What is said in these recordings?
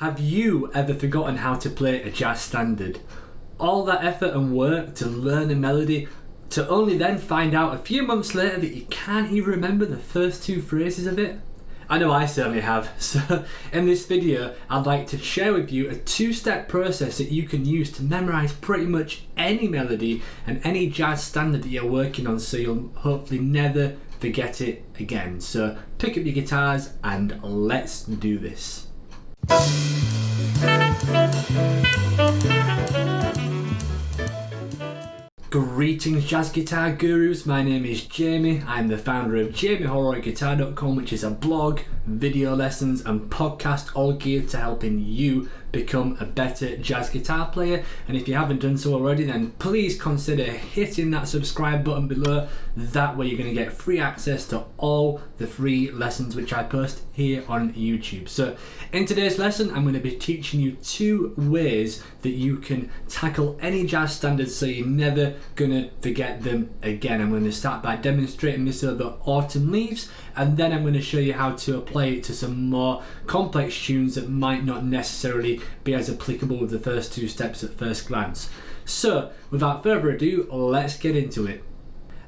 Have you ever forgotten how to play a jazz standard? All that effort and work to learn a melody, to only then find out a few months later that you can't even remember the first two phrases of it? I know I certainly have. So in this video, I'd like to share with you a two-step process that you can use to memorize pretty much any melody and any jazz standard that you're working on, so you'll hopefully never forget it again. So pick up your guitars and let's do this. Greetings jazz guitar gurus, my name is Jamie. I'm the founder of JamieHolroydGuitar.com, which is a blog, video lessons and podcast all geared to helping you become a better jazz guitar player. And if you haven't done so already, then please consider hitting that subscribe button below. That way you're going to get free access to all the free lessons which I post here on YouTube. So in today's lesson, I'm going to be teaching you two ways that you can tackle any jazz standards so you're never going to forget them again. I'm going to start by demonstrating this over Autumn Leaves, and then I'm going to show you how to apply it to some more complex tunes that might not necessarily be as applicable with the first two steps at first glance. So without further ado, let's get into it.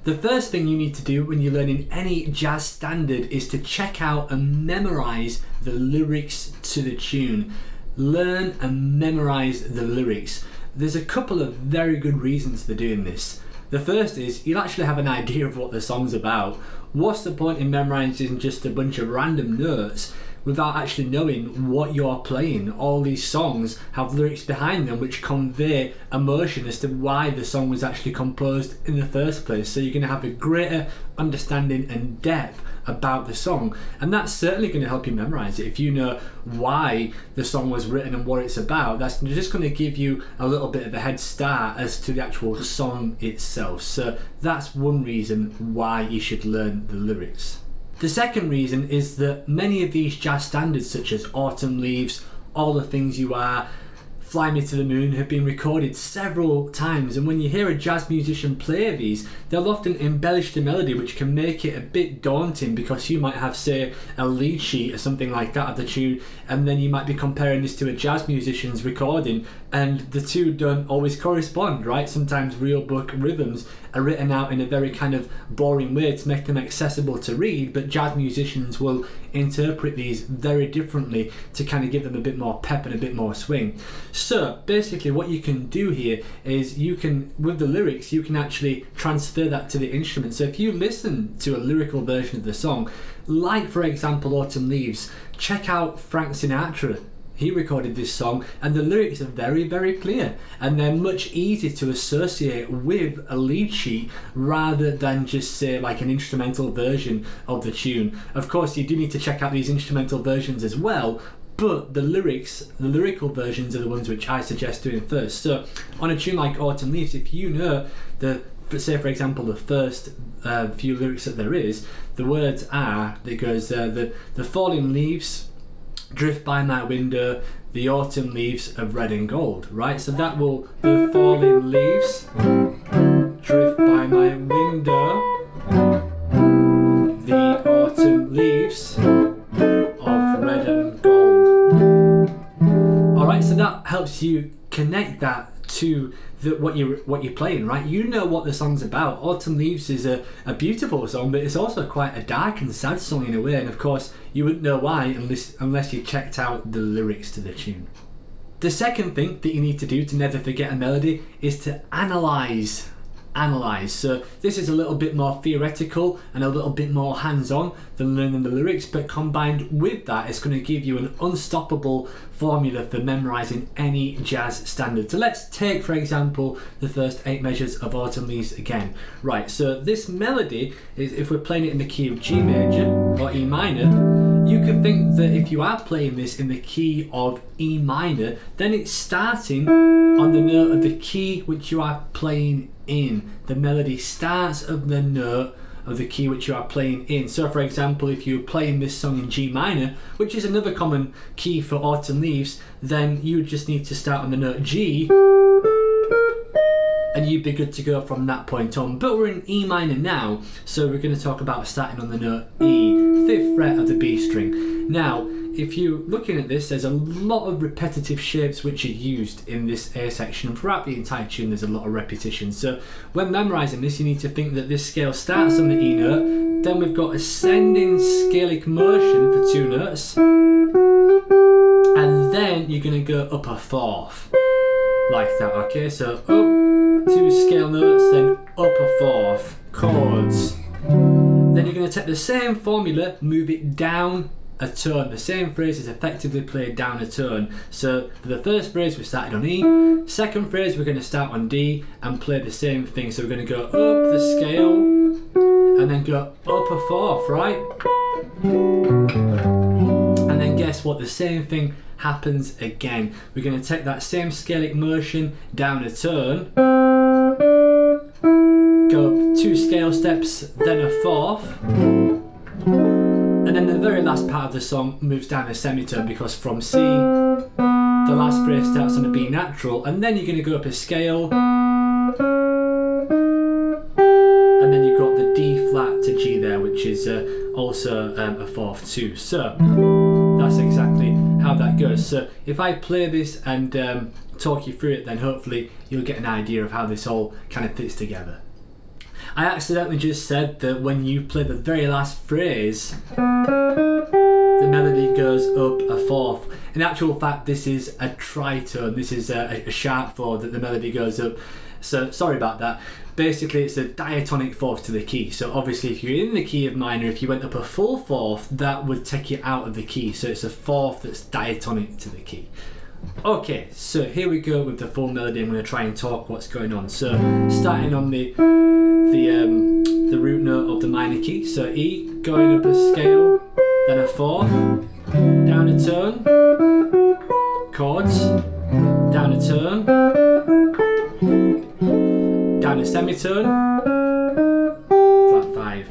The first thing you need to do when you're learning any jazz standard is to check out and memorize the lyrics to the tune. Learn and memorize the lyrics. There's a couple of very good reasons for doing this. The first is you'll actually have an idea of what the song's about. What's the point in memorizing just a bunch of random notes without actually knowing what you're playing? All these songs have lyrics behind them which convey emotion as to why the song was actually composed in the first place. So you're going to have a greater understanding and depth about the song, and that's certainly going to help you memorize it. If you know why the song was written and what it's about, that's just going to give you a little bit of a head start as to the actual song itself. So that's one reason why you should learn the lyrics. The second reason is that many of these jazz standards, such as Autumn Leaves, All the Things You Are, Fly Me to the Moon, have been recorded several times, and when you hear a jazz musician play these, they'll often embellish the melody, which can make it a bit daunting because you might have, say, a lead sheet or something like that of the tune, and then you might be comparing this to a jazz musician's recording, and the two don't always correspond, right? Sometimes real book rhythms are written out in a very kind of boring way to make them accessible to read, but jazz musicians will interpret these very differently to kind of give them a bit more pep and a bit more swing. So basically what you can do here is you can, with the lyrics, you can actually transfer that to the instrument. So if you listen to a lyrical version of the song, like for example Autumn Leaves, check out Frank Sinatra. He recorded this song and the lyrics are very, very clear, and they're much easier to associate with a lead sheet rather than just say like an instrumental version of the tune. Of course you do need to check out these instrumental versions as well, but the lyrics, the lyrical versions are the ones which I suggest doing first. So on a tune like Autumn Leaves, if you know say for example the first few lyrics that there is, the words are, it goes the falling leaves drift by my window, the autumn leaves of red and gold, right? So that will, the falling leaves drift by my window, the autumn leaves of red and gold. Alright, so that helps you connect that to what you're playing, right? You know what the song's about. Autumn Leaves is a beautiful song, but it's also quite a dark and sad song in a way, and of course you wouldn't know why unless you checked out the lyrics to the tune. The second thing that you need to do to never forget a melody is to analyze. So this is a little bit more theoretical and a little bit more hands-on than learning the lyrics, but combined with that, it's going to give you an unstoppable formula for memorizing any jazz standard. So let's take, for example, the first 8 measures of Autumn Leaves again. Right, so this melody is, if we're playing it in the key of G major or E minor, you could think that if you are playing this in the key of E minor, then it's starting on the note of the key which you are playing in. The melody starts of the note of the key which you are playing in. So for example, if you're playing this song in G minor, which is another common key for Autumn Leaves, then you would just need to start on the note G and you'd be good to go from that point on. But we're in E minor now, so we're going to talk about starting on the note E, 5th fret of the B string. Now, if you're looking at this, there's a lot of repetitive shapes which are used in this A section. Throughout the entire tune there's a lot of repetition. So when memorising this, you need to think that this scale starts on the E note, then we've got ascending scalic motion for 2 notes, and then you're going to go up a fourth, like that, okay? So up 2 scale notes, then up a fourth, chords. Then you're going to take the same formula, move it down a tone. The same phrase is effectively played down a tone. So for the first phrase we started on E, second phrase we're going to start on D and play the same thing. So we're going to go up the scale and then go up a fourth, right? And then guess what? The same thing happens again. We're going to take that same scalic motion down a tone, go up 2 scale steps, then a fourth, and then the very last part of the song moves down a semitone, because from C the last phrase starts on a B natural, and then you're going to go up a scale, and then you've got the D flat to G there, which is also a fourth too. So that's exactly how that goes. So if I play this and talk you through it, then hopefully you'll get an idea of how this all kind of fits together. I accidentally just said that when you play the very last phrase, the melody goes up a fourth. In actual fact, this is a tritone. This is a sharp 4 that the melody goes up. So sorry about that. Basically, it's a diatonic fourth to the key. So obviously, if you're in the key of minor, if you went up a full fourth, that would take you out of the key. So it's a fourth that's diatonic to the key. Okay, so here we go with the full melody. I'm going to try and talk what's going on. So starting on the root note of the minor key, so E, going up a scale, then a fourth, down a tone, chords, down a tone, down a semitone, flat 5.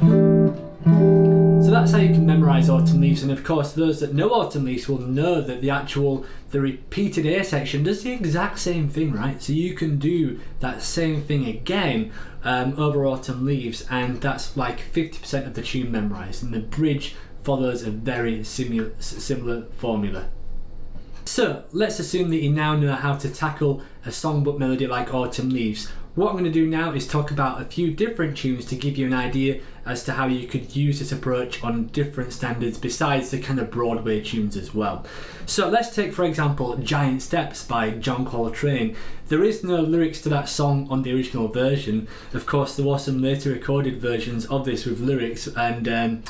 So that's how you can memorise Autumn Leaves, and of course those that know Autumn Leaves will know that the repeated A section does the exact same thing, right? So you can do that same thing again over Autumn Leaves, and that's like 50% of the tune memorised, and the bridge follows a very similar formula. So let's assume that you now know how to tackle a songbook melody like Autumn Leaves. What I'm going to do now is talk about a few different tunes to give you an idea as to how you could use this approach on different standards besides the kind of Broadway tunes as well. So let's take, for example, Giant Steps by John Coltrane. There is no lyrics to that song on the original version. Of course, there were some later recorded versions of this with lyrics, and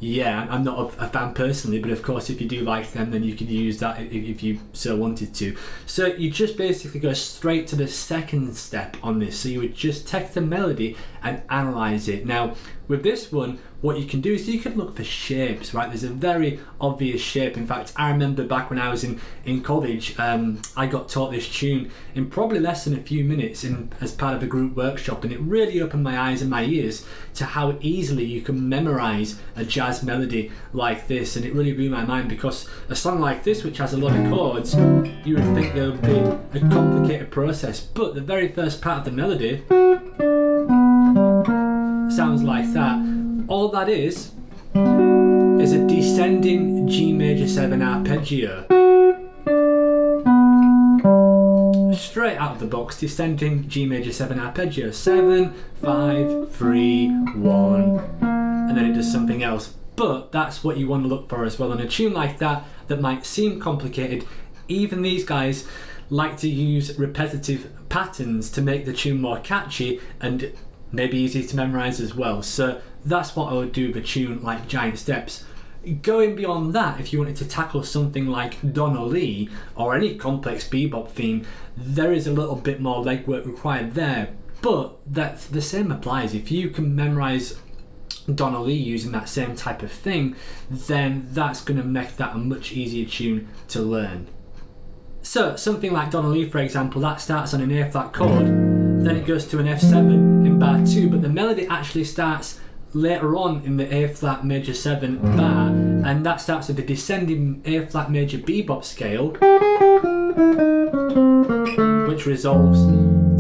yeah, I'm not a fan personally, but of course if you do like them, then you could use that if you so wanted to. So you just basically go straight to the second step on this. So you would just take the melody and analyse it. Now with this one, what you can do is you can look for shapes, right? There's a very obvious shape. In fact, I remember back when I was in college, I got taught this tune in probably less than a few minutes as part of a group workshop, and it really opened my eyes and my ears to how easily you can memorise a jazz melody like this. And it really blew my mind, because a song like this, which has a lot of chords, you would think there would be a complicated process, but the very first part of the melody sounds like that. All that is a descending G major 7 arpeggio. Straight out of the box, descending G major 7 arpeggio. 7, 5, 3, 1, and then it does something else. But that's what you want to look for as well. On a tune like that might seem complicated, even these guys like to use repetitive patterns to make the tune more catchy and maybe easy to memorise as well. So that's what I would do with a tune like Giant Steps. Going beyond that, if you wanted to tackle something like Donna Lee or any complex bebop theme, there is a little bit more legwork required there, but that's the same applies. If you can memorise Donna Lee using that same type of thing, then that's going to make that a much easier tune to learn. So something like Donna Lee, for example, that starts on an A flat chord, then it goes to an F7 in bar 2, but the melody actually starts later on in the A flat major 7 bar, and that starts with the descending A flat major bebop scale, which resolves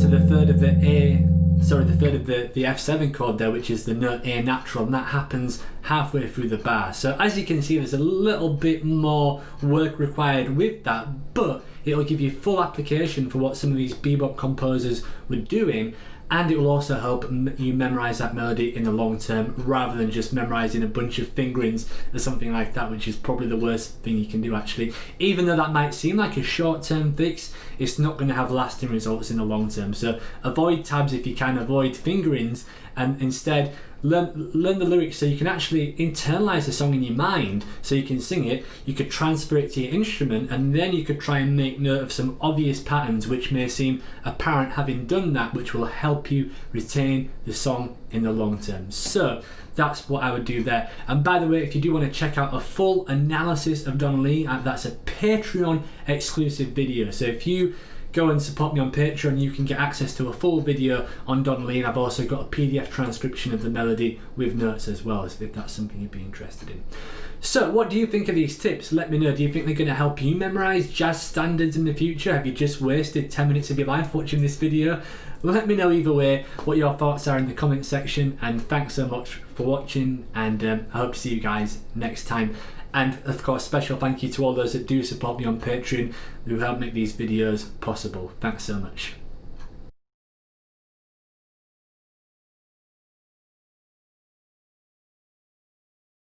to the third of the A the third of the F7 chord there, which is the note A natural, and that happens halfway through the bar. So as you can see, there's a little bit more work required with that, but it'll give you full application for what some of these bebop composers were doing, and it will also help you memorize that melody in the long term, rather than just memorizing a bunch of fingerings or something like that, which is probably the worst thing you can do actually. Even though that might seem like a short-term fix, it's not going to have lasting results in the long term. So avoid tabs if you can, avoid fingerings, and instead learn the lyrics so you can actually internalize the song in your mind, so you can sing it, you could transfer it to your instrument, and then you could try and make note of some obvious patterns which may seem apparent having done that, which will help you retain the song in the long term. So that's what I would do there. And by the way, if you do want to check out a full analysis of Donna Lee, that's a Patreon exclusive video. So if you go and support me on Patreon, you can get access to a full video on Donna Lee, and I've also got a PDF transcription of the melody with notes as well, so if that's something you'd be interested in. So what do you think of these tips? Let me know. Do you think they're going to help you memorize jazz standards in the future? Have you just wasted 10 minutes of your life watching this video? Let me know either way what your thoughts are in the comment section, and thanks so much for watching, and I hope to see you guys next time. And of course, special thank you to all those that do support me on Patreon, who help make these videos possible. Thanks so much.